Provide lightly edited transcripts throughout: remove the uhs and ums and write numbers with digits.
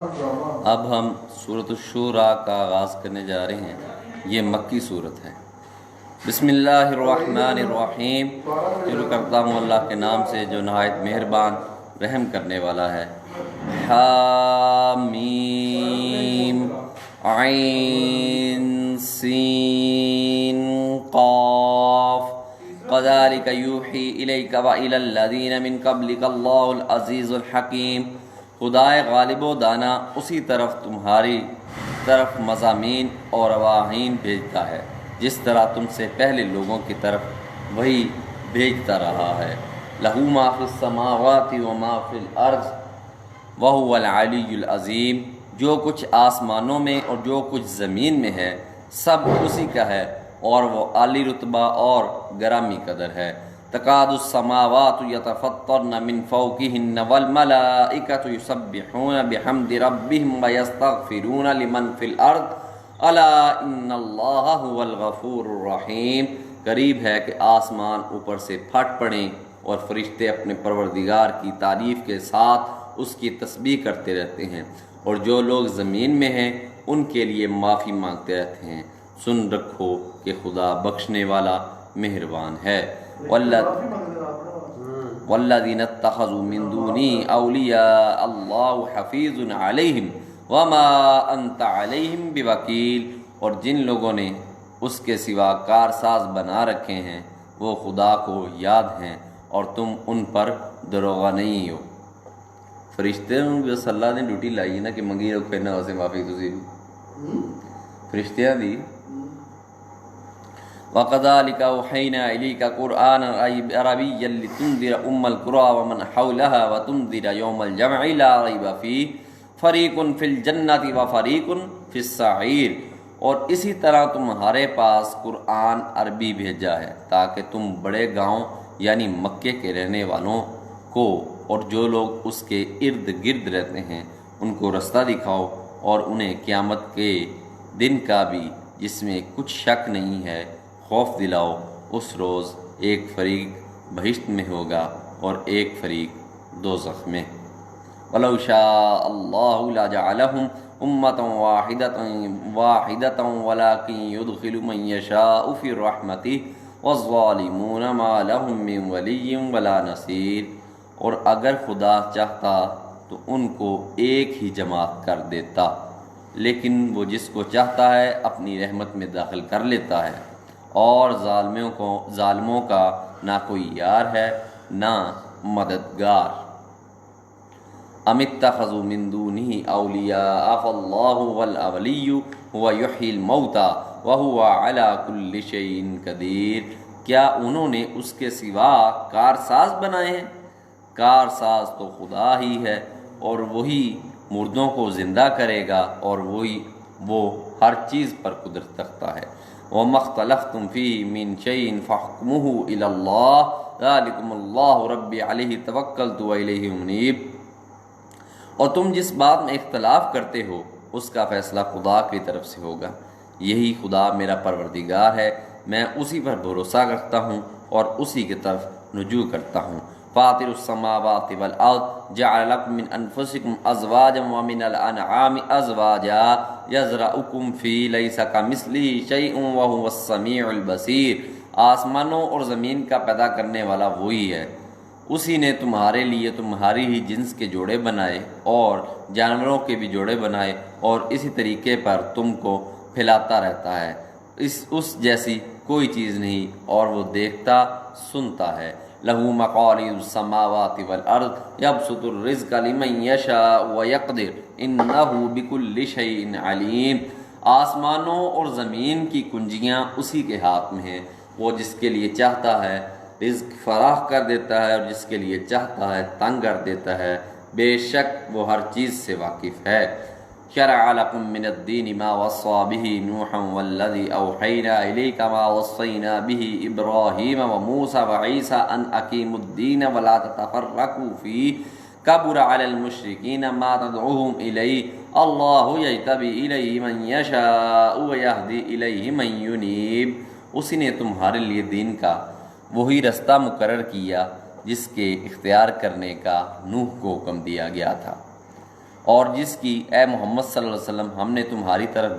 اب ہم سورۃ الشورى کا آغاز کرنے جا رہے ہیں۔ یہ مکی صورت ہے۔ بسم اللہ الرحمن الرحیم، شروع کرتا ہوں اللہ کے نام سے جو نہایت مہربان رحم کرنے والا ہے۔ حامیم عین سین قاف کذالک یوحی الیک وإلی الذین من قبلک اللہ العزیز الحکیم۔ خدائے غالب و دانا اسی طرف تمہاری طرف مضامین اور رواحین بھیجتا ہے جس طرح تم سے پہلے لوگوں کی طرف وہی بھیجتا رہا ہے۔ لہو ما فی السماوات و ما فی الارض وہو العلی العظیم۔ جو کچھ آسمانوں میں اور جو کچھ زمین میں ہے سب اسی کا ہے اور وہ عالی رتبہ اور گرامی قدر ہے۔ تکاد السماوات یتفطرن من فوقہن والملائکۃ یسبحون بحمد ربہم ویستغفرون لمن فی الارض الا ان اللہ هو الغفور الرحیم۔ قریب ہے کہ آسمان اوپر سے پھٹ پڑیں اور فرشتے اپنے پروردگار کی تعریف کے ساتھ اس کی تسبیح کرتے رہتے ہیں، اور جو لوگ زمین میں ہیں ان کے لیے معافی مانگتے رہتے ہیں۔ سن رکھو کہ خدا بخشنے والا مہربان ہے۔ والذین اتخذوا من دونہ اولیاء اللہ حفیظ علیہم وما انت علیہم بوکیل۔ اور جن لوگوں نے اس کے سوا کارساز بنا رکھے ہیں وہ خدا کو یاد ہیں اور تم ان پر دروغہ نہیں ہو۔ فرشتے بس اللہ نے ڈیوٹی لائی ہے نا کہ منگی رکھو نہ اسے معافی تسی فرشتیاں دی۔ وَقَذَلِكَ أَوْحَيْنَا إِلَيْكَ قُرْآنًا عَرَبِيًّا لِتُنذِرَ أُمَّ الْقُرَىٰ وَمَنْ حَوْلَهَا وَتُنذِرَ يَوْمَ الْجَمْعِ لَا رَيْبَ فِيهِ فَرِيقٌ فِي الْجَنَّةِ وَفَرِيقٌ فِي السَّعِيرِ۔ اور اسی طرح تمہارے پاس قرآن عربی بھیجا ہے تاکہ تم بڑے گاؤں یعنی مکے کے رہنے والوں کو اور جو لوگ اس کے ارد گرد رہتے ہیں ان کو رستہ دکھاؤ، اور انہیں قیامت کے دن کا بھی جس میں کچھ شک نہیں ہے خوف دلاؤ۔ اس روز ایک فریق بہشت میں ہوگا اور ایک فریق دوزخ میں۔ وَلَوْ شَاءَ اللَّهُ لَجَعَلَهُمْ أُمَّةً وَاحِدَةً وَلَٰكِن يُدْخِلُ مَن يَشَاءُ فِي رَحْمَتِهِ وَالظَّالِمُونَ مَا لَهُم مِّن وَلِيٍّ وَلَا نَصِيرٍ۔ اور اگر خدا چاہتا تو ان کو ایک ہی جماعت کر دیتا، لیکن وہ جس کو چاہتا ہے اپنی رحمت میں داخل کر لیتا ہے، اور ظالموں کا نہ کوئی یار ہے نہ مددگار۔ ام اتخذوا من دونہ اولیاء فاللہ هو الولی هو یحیی الموتى وهو علی کل شیء قدیر۔ کیا انہوں نے اس کے سوا کارساز بنائے ہیں؟ کارساز تو خدا ہی ہے، اور وہی مردوں کو زندہ کرے گا، اور وہ ہر چیز پر قدرت رکھتا ہے۔ وَمَا اخْتَلَفْتُمْ فِيهِ مِنْ شَيْءٍ فَحُكْمُهُ إِلَى اللَّهِ ذَلِكُمُ اللَّهُ رَبِّي عَلَيْهِ تَوَكَّلْتُ وَإِلَيْهِ أُنِيبُ۔ اور تم جس بات میں اختلاف کرتے ہو اس کا فیصلہ خدا کی طرف سے ہوگا۔ یہی خدا میرا پروردگار ہے، میں اسی پر بھروسہ کرتا ہوں اور اسی کی طرف رجوع کرتا ہوں۔ فاطر السماوات والارض جعل لكم من انفسكم ازواجا ومن الانعام ازواجا يزرعكم فيه ليس كمثله شيء وهو السميع البصير۔ آسمانوں اور زمین کا پیدا کرنے والا وہی ہے، اسی نے تمہارے لیے تمہاری ہی جنس کے جوڑے بنائے اور جانوروں کے بھی جوڑے بنائے، اور اسی طریقے پر تم کو پھیلاتا رہتا ہے۔ اس جیسی کوئی چیز نہیں، اور وہ دیکھتا سنتا ہے۔ لَهُ مَقَالِيدُ السَّمَاوَاتِ وَالْأَرْضِ يَبْسُطُ الرِّزْقَ لِمَن يَشَاءُ وَيَقْدِرُ إِنَّهُ بِكُلِّ شَيْءٍ عَلِيمٌ۔ آسمانوں اور زمین کی کنجیاں اسی کے ہاتھ میں ہیں، وہ جس کے لیے چاہتا ہے رزق فراخ کر دیتا ہے اور جس کے لیے چاہتا ہے تنگ کر دیتا ہے، بے شک وہ ہر چیز سے واقف ہے۔ شرع لكم من الدين ما وصى به نوحا والذي أوحينا إليك ما وصينا به إبراهيم وموسى وعيسى أن أقيموا الدين ولا تتفرقوا فيه كبر على المشركين ما تدعوهم إليه الله يجتبي إليه من يشاء ويهدي إليه من ينيب۔ اسی نے تمہارے لیے دین کا وہی رستہ مقرر کیا جس کے اختیار کرنے کا نوح کو حکم دیا گیا تھا، اور جس کی اے محمد صلی اللہ علیہ وسلم ہم نے تمہاری طرف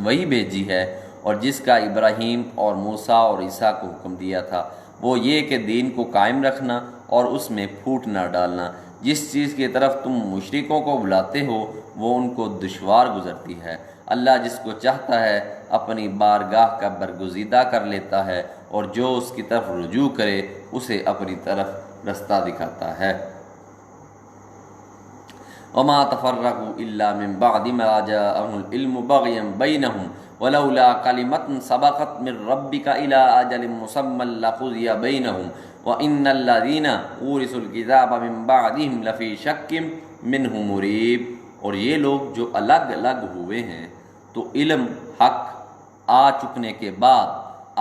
وہی بھیجی ہے، اور جس کا ابراہیم اور موسیٰ اور عیسیٰ کو حکم دیا تھا، وہ یہ کہ دین کو قائم رکھنا اور اس میں پھوٹ نہ ڈالنا۔ جس چیز کی طرف تم مشرکوں کو بلاتے ہو وہ ان کو دشوار گزرتی ہے۔ اللہ جس کو چاہتا ہے اپنی بارگاہ کا برگزیدہ کر لیتا ہے، اور جو اس کی طرف رجوع کرے اسے اپنی طرف رستہ دکھاتا ہے۔ وما تفرقوا الا من بعد ما جاءهم العلم بغيا بينهم ولولا كلمة سبقت من ربك الى اجل مسمى لقضي بينهم وان الذين اورثوا الكتاب من بعدهم لفي شك منه مريب۔ اور یہ لوگ جو الگ الگ ہوئے ہیں تو علم حق آ چکنے کے بعد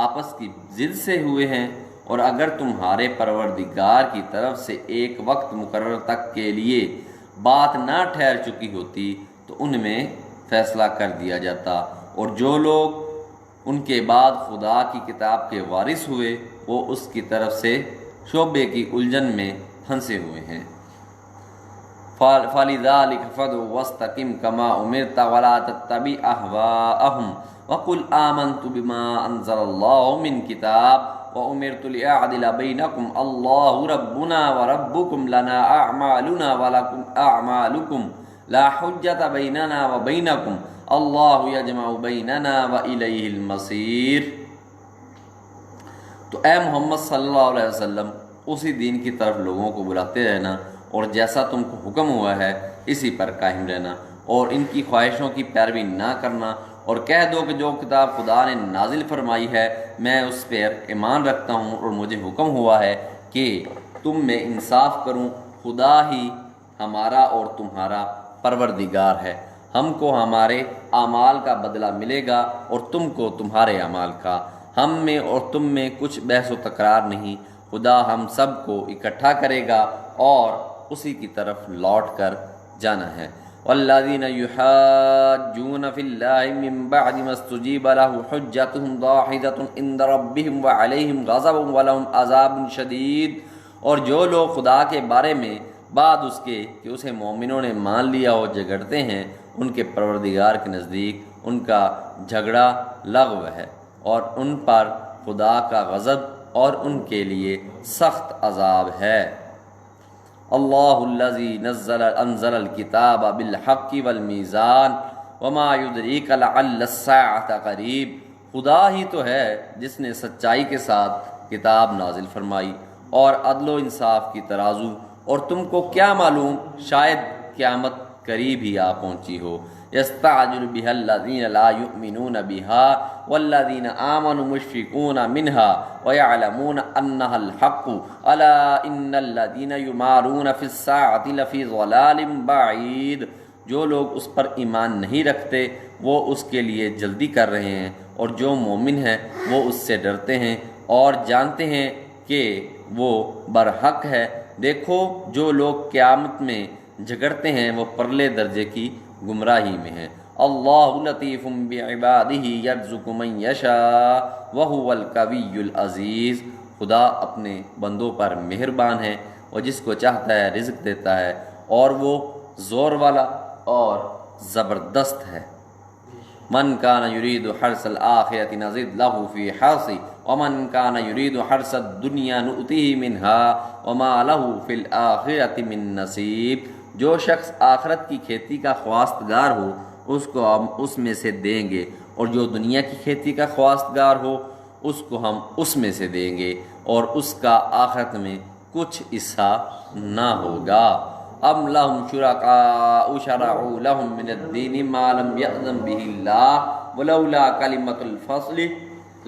آپس کی ضد سے ہوئے ہیں، اور اگر تمہارے پروردگار کی طرف سے ایک وقت مقرر تک کے لیے بات نہ ٹھہر چکی ہوتی تو ان میں فیصلہ کر دیا جاتا، اور جو لوگ ان کے بعد خدا کی کتاب کے وارث ہوئے وہ اس کی طرف سے شعبے کی الجھن میں پھنسے ہوئے ہیں۔ فَلِذَلِكَ فَادْعُ وَاسْتَقِمْ كَمَا أُمِرْتَ وَلَا تَتَّبِعْ أَهْوَاءَهُمْ وَقُلْ آمَنْتُ بِمَا أَنزَلَ اللَّهُ مِنْ كِتَابٍ وَأُمِرْتُ لِأَعْدِلَ بَيْنَكُمْ اللَّهُ رَبُّنَا وَرَبُّكُمْ لَنَا أَعْمَالُنَا وَلَكُمْ أَعْمَالُكُمْ لَا حُجَّةَ بَيْنَنَا وَبَيْنَكُمْ اللَّهُ يَجْمَعُ بَيْنَنَا وَإِلَيْهِ الْمَصِيرُ۔ تو اے محمد صلی اللہ علیہ وسلم اسی دین کی طرف لوگوں کو بلاتے رہنا، اور جیسا تم کو حکم ہوا ہے اسی پر قائم رہنا، اور ان کی خواہشوں کی پیروی نہ کرنا، اور کہہ دو کہ جو کتاب خدا نے نازل فرمائی ہے میں اس پر ایمان رکھتا ہوں، اور مجھے حکم ہوا ہے کہ تم میں انصاف کروں۔ خدا ہی ہمارا اور تمہارا پروردگار ہے، ہم کو ہمارے اعمال کا بدلہ ملے گا اور تم کو تمہارے اعمال کا، ہم میں اور تم میں کچھ بحث و تکرار نہیں، خدا ہم سب کو اکٹھا کرے گا اور اسی کی طرف لوٹ کر جانا ہے۔ والذین یحاجون فی اللہ من بعد ما استجیب له حجتهم ضاحضۃ عند ربهم وعلیہم غضب ولہم عذاب شدید۔ اور جو لوگ خدا کے بارے میں بعد اس کے کہ اسے مومنوں نے مان لیا ہو جھگڑتے ہیں، ان کے پروردگار کے نزدیک ان کا جھگڑا لغو ہے، اور ان پر خدا کا غضب اور ان کے لیے سخت عذاب ہے۔ اللہ الذی انزل الکتاب بالحق والمیزان وما یدریک لعل الساعۃ قریب۔ خدا ہی تو ہے جس نے سچائی کے ساتھ کتاب نازل فرمائی اور عدل و انصاف کی ترازو، اور تم کو کیا معلوم شاید قیامت قریب ہی آ پہنچی ہو۔ یستعجل بها الذین لا یؤمنون بها والذین آمنوا مشفقون منها ویعلمون انها الحق الا ان الذین یمارون فی الساعۃ لفی ضلال بعید۔ جو لوگ اس پر ایمان نہیں رکھتے وہ اس کے لیے جلدی کر رہے ہیں، اور جو مومن ہیں وہ اس سے ڈرتے ہیں اور جانتے ہیں کہ وہ برحق ہے۔ دیکھو جو لوگ قیامت میں جھگڑتے ہیں وہ پرلے درجے کی گمراہی میں ہیں۔ اللہ لطیف بعبادہ یرزق من یشاء وہو القوی العزیز۔ خدا اپنے بندوں پر مہربان ہے، اور جس کو چاہتا ہے رزق دیتا ہے، اور وہ زور والا اور زبردست ہے۔ من کان یرید حرث الآخرۃ نزد لہ فی حرثہ ومن کان یرید حرث الدنیا نؤتہ منہا وما لہ فی الآخرۃ من نصیب۔ جو شخص آخرت کی کھیتی کا خواستگار ہو اس کو ہم اس میں سے دیں گے، اور جو دنیا کی کھیتی کا خواستگار ہو اس کو ہم اس میں سے دیں گے، اور اس کا آخرت میں کچھ حصہ نہ ہوگا۔ ام لہم شرکاء شرعوا لہم من الدین ما لم یأذن بہ اللہ ولولا کلمۃ الفصل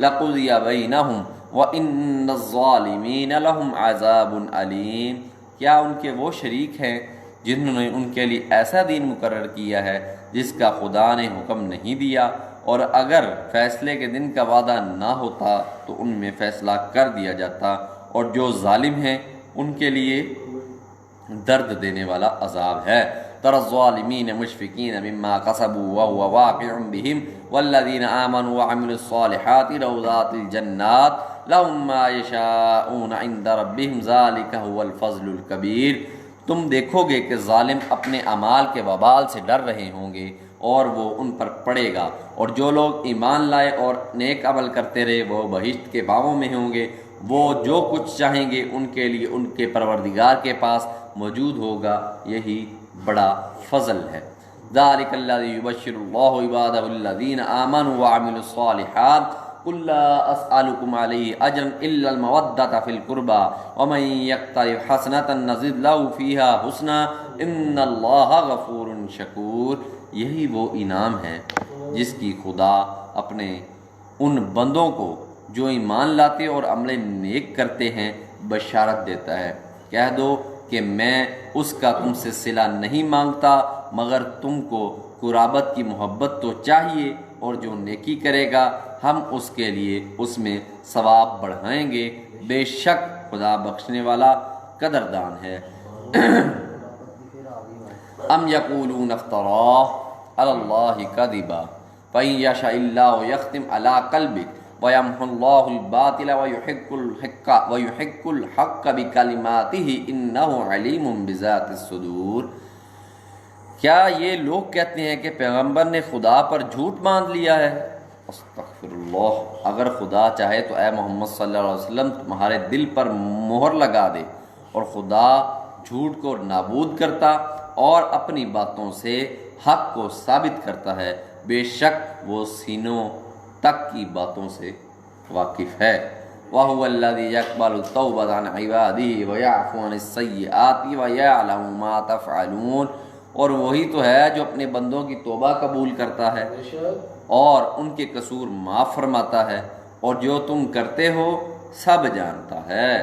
لقضی بینہم وان الظالمین لہم عذاب علیم۔ کیا ان کے وہ شریک ہیں جنہوں نے ان کے لیے ایسا دین مقرر کیا ہے جس کا خدا نے حکم نہیں دیا، اور اگر فیصلے کے دن کا وعدہ نہ ہوتا تو ان میں فیصلہ کر دیا جاتا، اور جو ظالم ہیں ان کے لیے درد دینے والا عذاب ہے۔ تری الظالمین مشفقین مما کسبوا وهو واقع بهم والذین آمنوا وعملوا الصالحات روضات الجنات لهم ما یشاءون عند ربهم ذلک هو الفضل الکبیر۔ تم دیکھو گے کہ ظالم اپنے اعمال کے وبال سے ڈر رہے ہوں گے اور وہ ان پر پڑے گا، اور جو لوگ ایمان لائے اور نیک عمل کرتے رہے وہ بہشت کے باغوں میں ہوں گے، وہ جو کچھ چاہیں گے ان کے لیے ان کے پروردگار کے پاس موجود ہوگا، یہی بڑا فضل ہے۔ ذالک الذی یبشر اللہ عبادہ الذین آمنوا وعملوا الصالحات قل لا اسألکم علیہ اجرا الا المودۃ فی القربى ومن یقترف حسنۃ نزد له فیہا حسنا ان اللہ غفور شکور۔ یہی وہ انعام ہے جس کی خدا اپنے ان بندوں کو جو ایمان لاتے اور عمل نیک کرتے ہیں بشارت دیتا ہے۔ کہہ دو کہ میں اس کا تم سے صلہ نہیں مانگتا، مگر تم کو قرابت کی محبت تو چاہیے، اور جو نیکی کرے گا ہم اس کے لیے اس میں ثواب بڑھائیں گے، بے شک خدا بخشنے والا قدردان ہے۔ ام یقولون افتراہ علی اللہ کذبا فإن یشاء اللہ یختم علی قلبک ویمحو اللہ الباطل ویحق الحق بکلماتہ انہ علیم بذات الصدور۔ کیا یہ لوگ کہتے ہیں کہ پیغمبر نے خدا پر جھوٹ باندھ لیا ہے؟ استغفر اللہ، اگر خدا چاہے تو اے محمد صلی اللہ علیہ وسلم تمہارے دل پر مہر لگا دے، اور خدا جھوٹ کو نابود کرتا اور اپنی باتوں سے حق کو ثابت کرتا ہے، بے شک وہ سینوں تک کی باتوں سے واقف ہے۔ وَهُوَ الَّذِي يَقْبَلُ التَّوْبَةَ عَنْ عِبَادِهِ وَيَعْفُو عَنِ السَّيِّئَاتِ وَيَعْلَمُ مَا تَفْعَلُونَ، اور وہی تو ہے جو اپنے بندوں کی توبہ قبول کرتا ہے اور ان کے قصور معاف فرماتا ہے، اور جو تم کرتے ہو سب جانتا ہے۔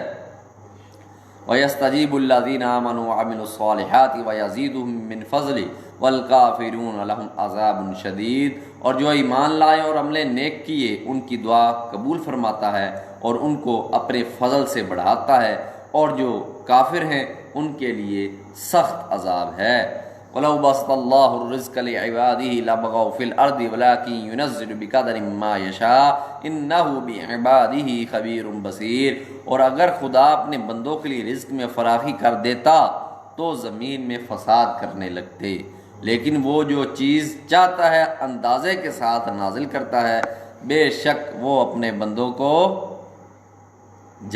وَيَسْتَجِيبُ الَّذِينَ آمَنُوا وَعَمِلُوا الصَّالِحَاتِ وَيَزِيدُهُم مِّن فَضْلِهِ وَالْكَافِرُونَ لَهُمْ عَذَابٌ شَدِيدٌ، اور جو ایمان لائے اور عمل نیک کیے ان کی دعا قبول فرماتا ہے اور ان کو اپنے فضل سے بڑھاتا ہے، اور جو کافر ہیں ان کے لیے سخت عذاب ہے۔ وَلَوْ بَسَطَ اللَّهُ الرِّزْقَ لِعِبَادِهِ لَبَغَوْا فِي الْأَرْضِ وَلَٰكِن يُنَزِّلُ بِقَدَرٍ مَّا يَشَاءُ إِنَّهُ بِعِبَادِهِ خَبِيرٌ بَصِيرٌ۔ اور اگر خدا اپنے بندوں کے لیے رزق میں فراخی کر دیتا تو زمین میں فساد کرنے لگتے، لیکن وہ جو چیز چاہتا ہے اندازے کے ساتھ نازل کرتا ہے، بے شک وہ اپنے بندوں کو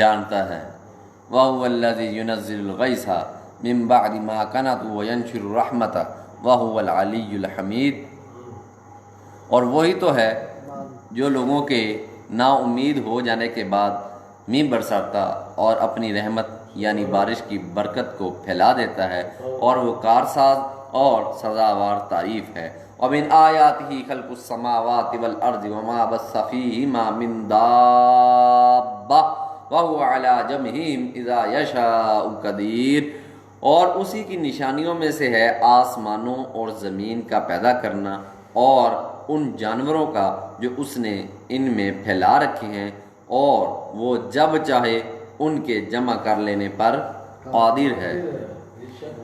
جانتا ہے۔ وَهُوَ الَّذِي يُنَزِّلُ الْغَيْثَ مِن بَعْدِ مَا قَنَطُوا وَيَنشُرُ الرَّحْمَةَ وَهُوَ الْعَلِيُّ الْحَمِيدُ، اور وہی تو ہے جو لوگوں کے نا امید ہو جانے کے بعد مینہ برساتا اور اپنی رحمت یعنی بارش کی برکت کو پھیلا دیتا ہے، اور وہ کارساز اور سزاوار تعریف ہے۔ وَمِنْ آيَاتِهِ خَلْقُ السَّمَاوَاتِ وَالْأَرْضِ وَمَا بَثَّ فِيهِمَا مِنْ دَابَّةٍ وَهُوَ عَلَى جَمْعِهِمْ إِذَا يَشَاءُ قَدِيرٌ، اور اسی کی نشانیوں میں سے ہے آسمانوں اور زمین کا پیدا کرنا اور ان جانوروں کا جو اس نے ان میں پھیلا رکھے ہیں، اور وہ جب چاہے ان کے جمع کر لینے پر قادر ہے۔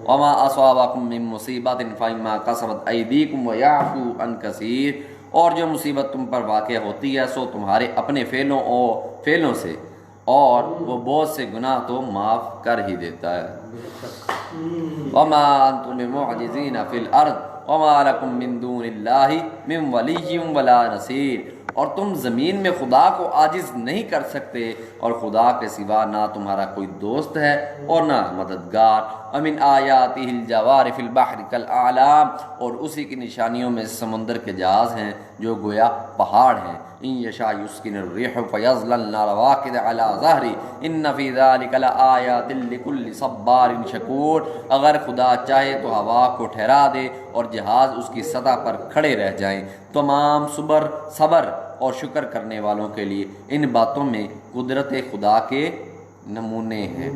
وما اصابکم من مصیبت فبما کسبت ایدیکم ویعفو عن کثیر، اور جو مصیبت تم پر واقع ہوتی ہے سو تمہارے اپنے فعلوں سے، اور وہ بہت سے گناہ تو معاف کر ہی دیتا ہے۔ وما انتم بمعجزین فی الارض وما لکم من دون اللہ من ولی ولا نصیر، اور تم زمین میں خدا کو عاجز نہیں کر سکتے، اور خدا کے سوا نہ تمہارا کوئی دوست ہے اور نہ مددگار۔ ومن آیاتہ الجوار فی البحر کالاعلام، اور اسی کی نشانیوں میں سمندر کے جہاز ہیں جو گویا پہاڑ ہیں۔ ان یشاء یسکن الريح فیظللن رواکد علی ظہرہ ان فی ذلک لآیات لکل صبار شکور، اگر خدا چاہے تو ہوا کو ٹھہرا دے اور جہاز اس کی سطح پر کھڑے رہ جائیں، تمام صبر اور شکر کرنے والوں کے لیے ان باتوں میں قدرت خدا کے نمونے ہیں۔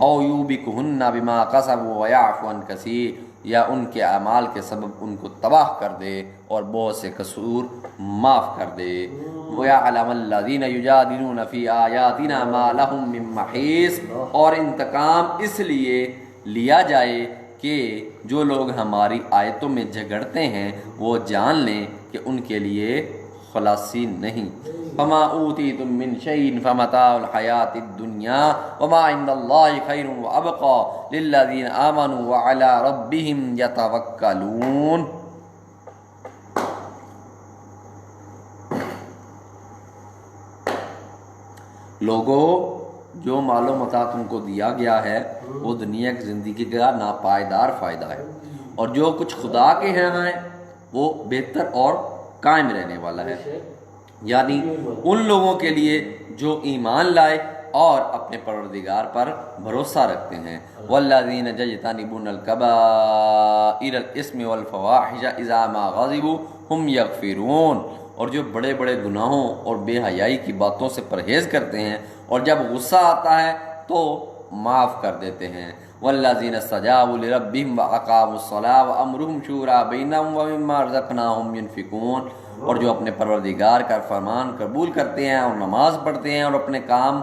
او یوبکہن بما کسبوا ویعفو عن کثیر، یا ان کے اعمال کے سبب ان کو تباہ کر دے اور بہت سے قصور معاف کر دے۔ وَيَعْلَمَ الَّذِينَ يُجَادِلُونَ فِي آيَاتِنَا مَا لَهُم مِّن مَّحِيصٍ، اور انتقام اس لیے لیا جائے کہ جو لوگ ہماری آیتوں میں جھگڑتے ہیں وہ جان لیں کہ ان کے لیے خلاصی نہیں۔ فَمَا أُوتِيتُم مِّن شَيْءٍ فَمَتَاعُ الْحَيَاةِ الدُّنْيَا الدنیا وما عند اللہ خیر وابقى للذین آمنوا وعلی ربهم یتوکلون۔ لوگوں، جو مال و متاع تم کو دیا گیا ہے وہ دنیا کی زندگی کا ناپائیدار فائدہ ہے، اور جو کچھ خدا کے ہیں وہ بہتر اور قائم رہنے والا ہے، یعنی ان لوگوں کے لیے جو ایمان لائے اور اپنے پروردگار پر بھروسہ رکھتے ہیں۔ والذین یجتنبون الکبائر الاسم والفواحش اذا ما غضبوا هم یغفرون، اور جو بڑے بڑے گناہوں اور بے حیائی کی باتوں سے پرہیز کرتے ہیں اور جب غصہ آتا ہے تو معاف کر دیتے ہیں۔ والذین استجابوا لربهم واقاموا الصلاة وامرهم شورى بینہم ومما رزقناہم ينفقون، اور جو اپنے پروردگار کا فرمان قبول کرتے ہیں اور نماز پڑھتے ہیں اور اپنے کام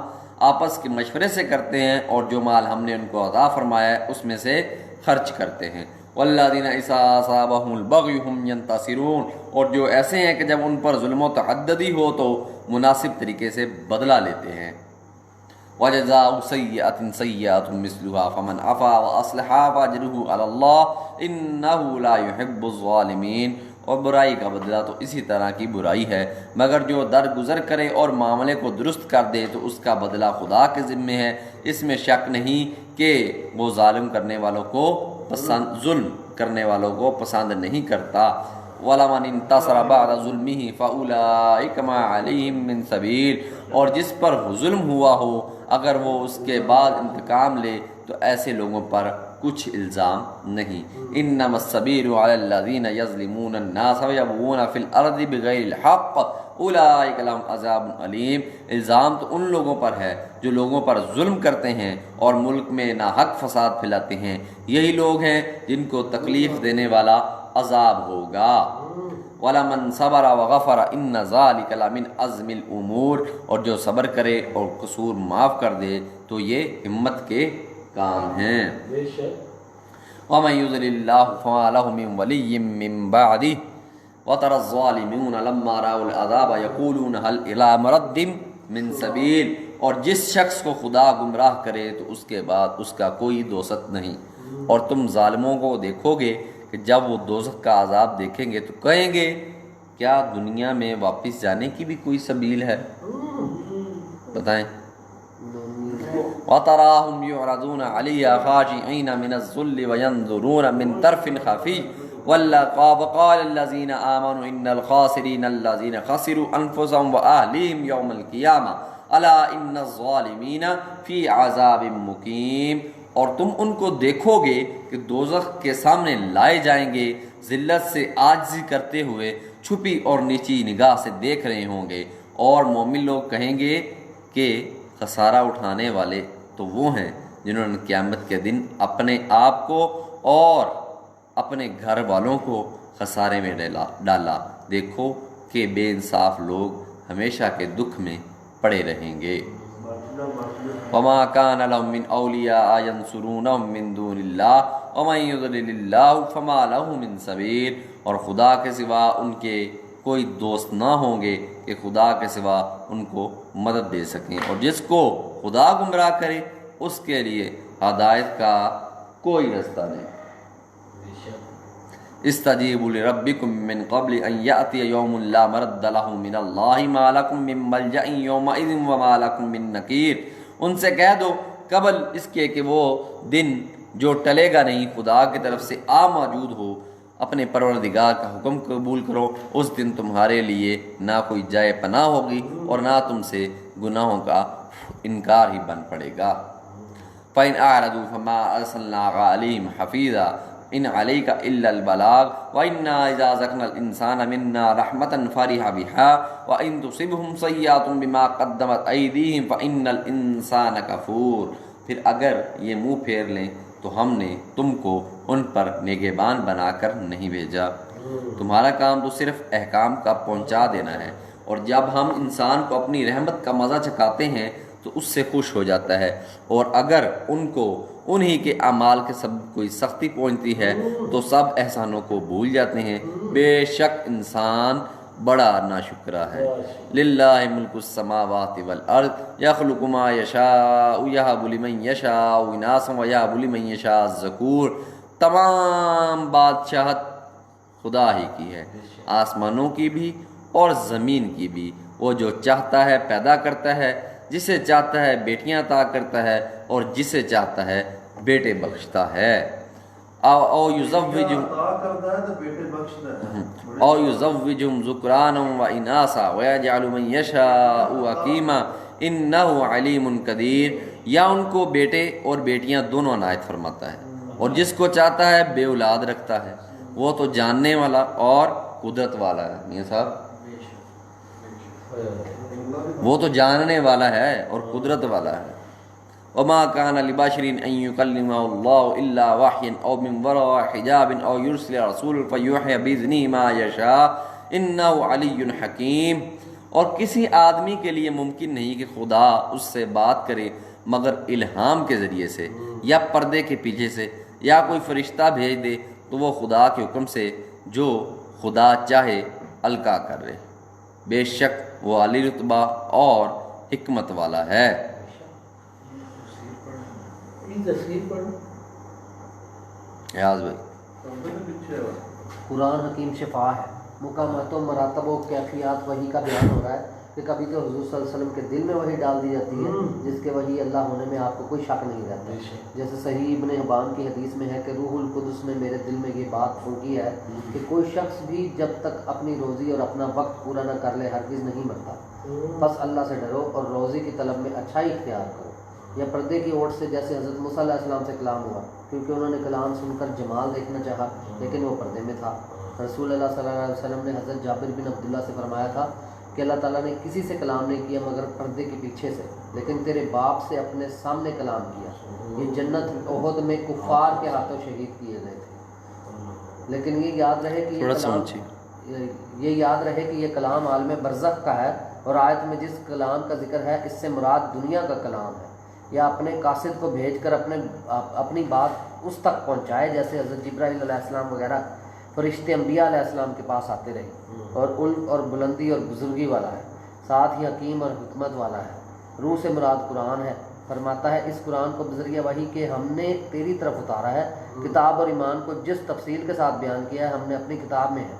آپس کے مشورے سے کرتے ہیں، اور جو مال ہم نے ان کو عطا فرمایا ہے اس میں سے خرچ کرتے ہیں۔ والذین اذا اصابهم البغی هم ینتصرون، اور جو ایسے ہیں کہ جب ان پر ظلم و تعددی ہو تو مناسب طریقے سے بدلہ لیتے ہیں۔ وجزاء سیئۃ سیئۃ مثلها فمن عفا واصلح فاجرہ علی اللہ انہ لا یحب الظالمین، اور برائی کا بدلہ تو اسی طرح کی برائی ہے، مگر جو درگزر کرے اور معاملے کو درست کر دے تو اس کا بدلہ خدا کے ذمے ہے، اس میں شک نہیں کہ وہ ظلم کرنے والوں کو پسند نہیں کرتا۔ وَلَمَنِ انتَصَرَ بَعْدَ ظُلْمِهِ فَأُولَٰئِكَ مَا عَلَيْهِم مِّن سَبِيلٍ، اور جس پر ظلم ہوا ہو اگر وہ اس کے بعد انتقام لے تو ایسے لوگوں پر کچھ الزام نہیں۔ انما السبیل علی الذین یظلمون الناس ویبغون فی الارض بغیر الحق اولئک لهم عذاب علیم، الزام تو ان لوگوں پر ہے جو لوگوں پر ظلم کرتے ہیں اور ملک میں ناحق فساد پھیلاتے ہیں، یہی لوگ ہیں جن کو تکلیف دینے والا عذاب ہوگا۔ وَلَمَنْ صَبَرَ وَغَفَرَ إِنَّ ذَلِكَ لَمِنْ عَزْمِ الْأُمُورِ، اور جو صبر کرے اور قصور معاف کر دے تو یہ ہمت کے کام ہیں۔ وَمَن يُضْلِلِ اللَّهُ فَمَا لَهُ مِن وَلِيٍّ مِّن بَعْدِهِ وَتَرَى الظَّالِمِينَ لَمَّا رَأَوُا الْعَذَابَ يَقُولُونَ هَلْ إِلَىٰ مَرَدٍّ مِّن سَبِيلٍ، اور جس شخص کو خدا گمراہ کرے تو اس کے بعد اس کا کوئی دوست نہیں، اور تم ظالموں کو دیکھو گے کہ جب وہ دوزخ کا عذاب دیکھیں گے تو کہیں گے کیا دنیا میں واپس جانے کی بھی کوئی سبیل ہے؟ بتائیں۔ وَتَرَاهُمْ يُعْرَضُونَ عَلَيْهَا خَاشِعِينَ مِنَ الذُّلِّ وَيَنظُرُونَ مِن طَرْفٍ خَفِيٍّ وَقَالَ الَّذِينَ آمَنُوا إِنَّ الْخَاسِرِينَ الَّذِينَ خَسِرُوا أَنفُسَهُمْ وَأَهْلِيهِمْ يَوْمَ الْقِيَامَةِ أَلَا إِنَّ الظَّالِمِينَ فِي عَذَابٍ مُقِيمٍ، اور تم ان کو دیکھو گے کہ دوزخ کے سامنے لائے جائیں گے، ذلت سے عاجزی کرتے ہوئے چھپی اور نیچی نگاہ سے دیکھ رہے ہوں گے، اور مومن لوگ کہیں گے کہ خسارہ اٹھانے والے تو وہ ہیں جنہوں نے قیامت کے دن اپنے آپ کو اور اپنے گھر والوں کو خسارے میں ڈالا، دیکھو کہ بے انصاف لوگ ہمیشہ کے دکھ میں پڑے رہیں گے۔ وما كان لهم من اولیاء ينصرونهم من دون اللہ ومن يضلل اللہ فما له من سبیل، اور خدا کے سوا ان کے کوئی دوست نہ ہوں گے کہ خدا کے سوا ان کو مدد دے سکیں، اور جس کو خدا گمراہ کرے اس کے لیے ہدایت کا کوئی رستہ نہیں۔ استجیبوا لربکم من قبل ان یأتی یوم لا مرد له من اللہ ما لکم من ملجأ یومئذ وما لکم من نکیر، ان سے کہہ دو قبل اس کے کہ وہ دن جو ٹلے گا نہیں خدا کی طرف سے موجود ہو، اپنے پروردگار کا حکم قبول کرو، اس دن تمہارے لیے نہ کوئی جائے پناہ ہوگی اور نہ تم سے گناہوں کا انکار ہی بن پڑے گا۔ فَإِنْ أَعْرَضُوا فَمَا أَرْسَلْنَاكَ عَلَيْهِمْ حَفِيظًا إِنْ عَلَيْكَ إِلَّا الْبَلَاغُ وَإِنَّا إِذَا أَذَقْنَا الْإِنسَانَ مِنَّا رَحْمَةً فَرِحَ بِهَا وَإِنْ تُصِبْهُمْ سَيِّئَةٌ بِمَا قَدَّمَتْ أَيْدِيهِمْ فَإِنَّ الْإِنسَانَ كَفُورٌ، پھر اگر یہ منہ پھیر لیں تو ہم نے تم کو ان پر نگہبان بنا کر نہیں بھیجا، تمہارا کام تو صرف احکام کا پہنچا دینا ہے، اور جب ہم انسان کو اپنی رحمت کا مزہ چکھاتے ہیں تو اس سے خوش ہو جاتا ہے، اور اگر ان کو انہی کے اعمال کے سبب کوئی سختی پہنچتی ہے تو سب احسانوں کو بھول جاتے ہیں۔ بے شک انسان بڑا ناشکرا ہے۔ للہ ملک السماوات والارض یخلق ما یشاء یہب لمن یشاء اناثا ویہب لمن یشاء الذکور، تمام بادشاہت خدا ہی کی ہے، آسمانوں کی بھی اور زمین کی بھی۔ وہ جو چاہتا ہے پیدا کرتا ہے، جسے چاہتا ہے بیٹیاں عطا کرتا ہے اور جسے چاہتا ہے بیٹے بخشتا ہے۔ او یزوجہم ذکرانا و اناثا ویجعل من یشاء عقیما انہ علیم قدیر، یا ان کو بیٹے اور بیٹیاں دونوں عنایت فرماتا ہے، اور جس کو چاہتا ہے بے اولاد رکھتا ہے، وہ تو جاننے والا اور قدرت والا ہے۔ میاں صاحب وہ تو جاننے والا ہے اور قدرت والا ہے۔ وما كان لبشر ان يكلمه الله الا وحيا او من وراء حجاب او يرسل رسولا فيوحي باذنه ما يشاء انه علي حكيم، اور کسی آدمی کے لیے ممکن نہیں کہ خدا اس سے بات کرے مگر الہام کے ذریعے سے یا پردے کے پیچھے سے، یا کوئی فرشتہ بھیج دے تو وہ خدا کے حکم سے جو خدا چاہے القا کر رہے۔ بے شک وہ علی رتبہ اور حکمت والا ہے۔ یاز بھائی قرآن حکیم شفا ہے، مقامات و مراتب و کیفیات وحی کا بیان ہو رہا ہے کہ کبھی تو حضور صلی اللہ علیہ وسلم کے دل میں وحی ڈال دی جاتی ہے جس کے وحی اللہ ہونے میں آپ کو کوئی شک نہیں رہتا، جیسے صحیح ابن حبان کی حدیث میں ہے کہ روح القدس نے میرے دل میں یہ بات پھونکی ہے کہ کوئی شخص بھی جب تک اپنی روزی اور اپنا وقت پورا نہ کر لے ہرگز نہیں مرتا، بس اللہ سے ڈرو اور روزی کی طلب میں اچھائی اختیار کرو۔ یا پردے کی اوٹ سے جیسے حضرت موسیٰ علیہ السلام سے کلام ہوا، کیونکہ انہوں نے کلام سن کر جمال دیکھنا چاہا لیکن وہ پردے میں تھا۔ رسول اللہ صلی اللہ علیہ وسلم نے حضرت جابر بن عبداللہ سے فرمایا تھا کہ اللہ تعالیٰ نے کسی سے کلام نہیں کیا مگر پردے کے پیچھے سے، لیکن تیرے باپ سے اپنے سامنے کلام کیا۔ یہ جنت احد میں کفار کے ہاتھوں شہید کیے گئے تھے، لیکن یہ یاد رہے کہ یہ کلام عالم برزخ کا ہے، اور آیت میں جس کلام کا ذکر ہے اس سے مراد دنیا کا کلام ہے، یا اپنے قاصد کو بھیج کر اپنی بات اس تک پہنچائے، جیسے حضرت جبرائیل علیہ السلام وغیرہ فرشتے انبیاء علیہ السلام کے پاس آتے رہے، اور علم اور بلندی اور بزرگی والا ہے، ساتھ ہی حکیم اور حکمت والا ہے۔ روح سے مراد قرآن ہے، فرماتا ہے اس قرآن کو بذریعہ وحی کے ہم نے تیری طرف اتارا ہے، کتاب اور ایمان کو جس تفصیل کے ساتھ بیان کیا ہے ہم نے اپنی کتاب میں ہے،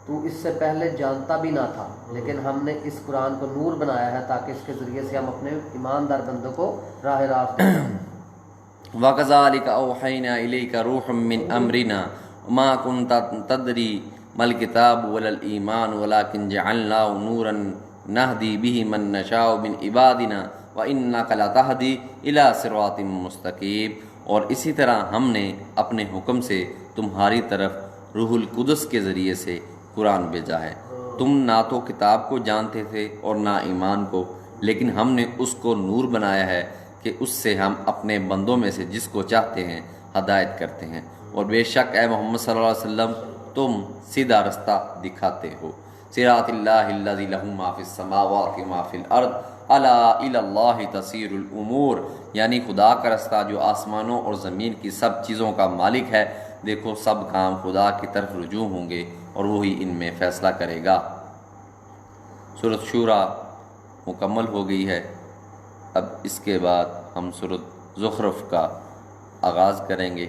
تو اس سے پہلے جانتا بھی نہ تھا، لیکن ہم نے اس قرآن کو نور بنایا ہے تاکہ اس کے ذریعے سے ہم اپنے ایماندار بندوں کو راہ راست دیں۔ وَكَذَلِكَ أَوْحَيْنَا إِلَيْكَ رُوحًا مِّنْ أَمْرِنَا وَمَا كُنْتَ تَدْرِي مَا الْكِتَابُ وَلَا الْإِيمَانُ وَلَكِنْ جَعَلْنَاهُ نُورًا نَهْدِي بِهِ مَن نَّشَاءُ مِنْ عِبَادِنَا وَإِنَّكَ لَتَهْدِي إِلَىٰ صِرَاطٍ مُّسْتَقِيمٍ، اور اسی طرح ہم نے اپنے حکم سے تمہاری طرف روح القدس کے ذریعے سے قرآن بھیجا ہے۔ تم نہ تو کتاب کو جانتے تھے اور نہ ایمان کو، لیکن ہم نے اس کو نور بنایا ہے کہ اس سے ہم اپنے بندوں میں سے جس کو چاہتے ہیں ہدایت کرتے ہیں، اور بے شک اے محمد صلی اللہ علیہ وسلم تم سیدھا رستہ دکھاتے ہو۔ صراط اللہ الذی لہ ما فی السماوات و ما فی الارض الا الی اللہ تصیر الامور، یعنی خدا کا رستہ جو آسمانوں اور زمین کی سب چیزوں کا مالک ہے، دیکھو سب کام خدا کی طرف رجوع ہوں گے اور وہی ان میں فیصلہ کرے گا۔ سورۃ شورى مکمل ہو گئی ہے۔ اب اس کے بعد ہم سورۃ زخرف کا آغاز کریں گے۔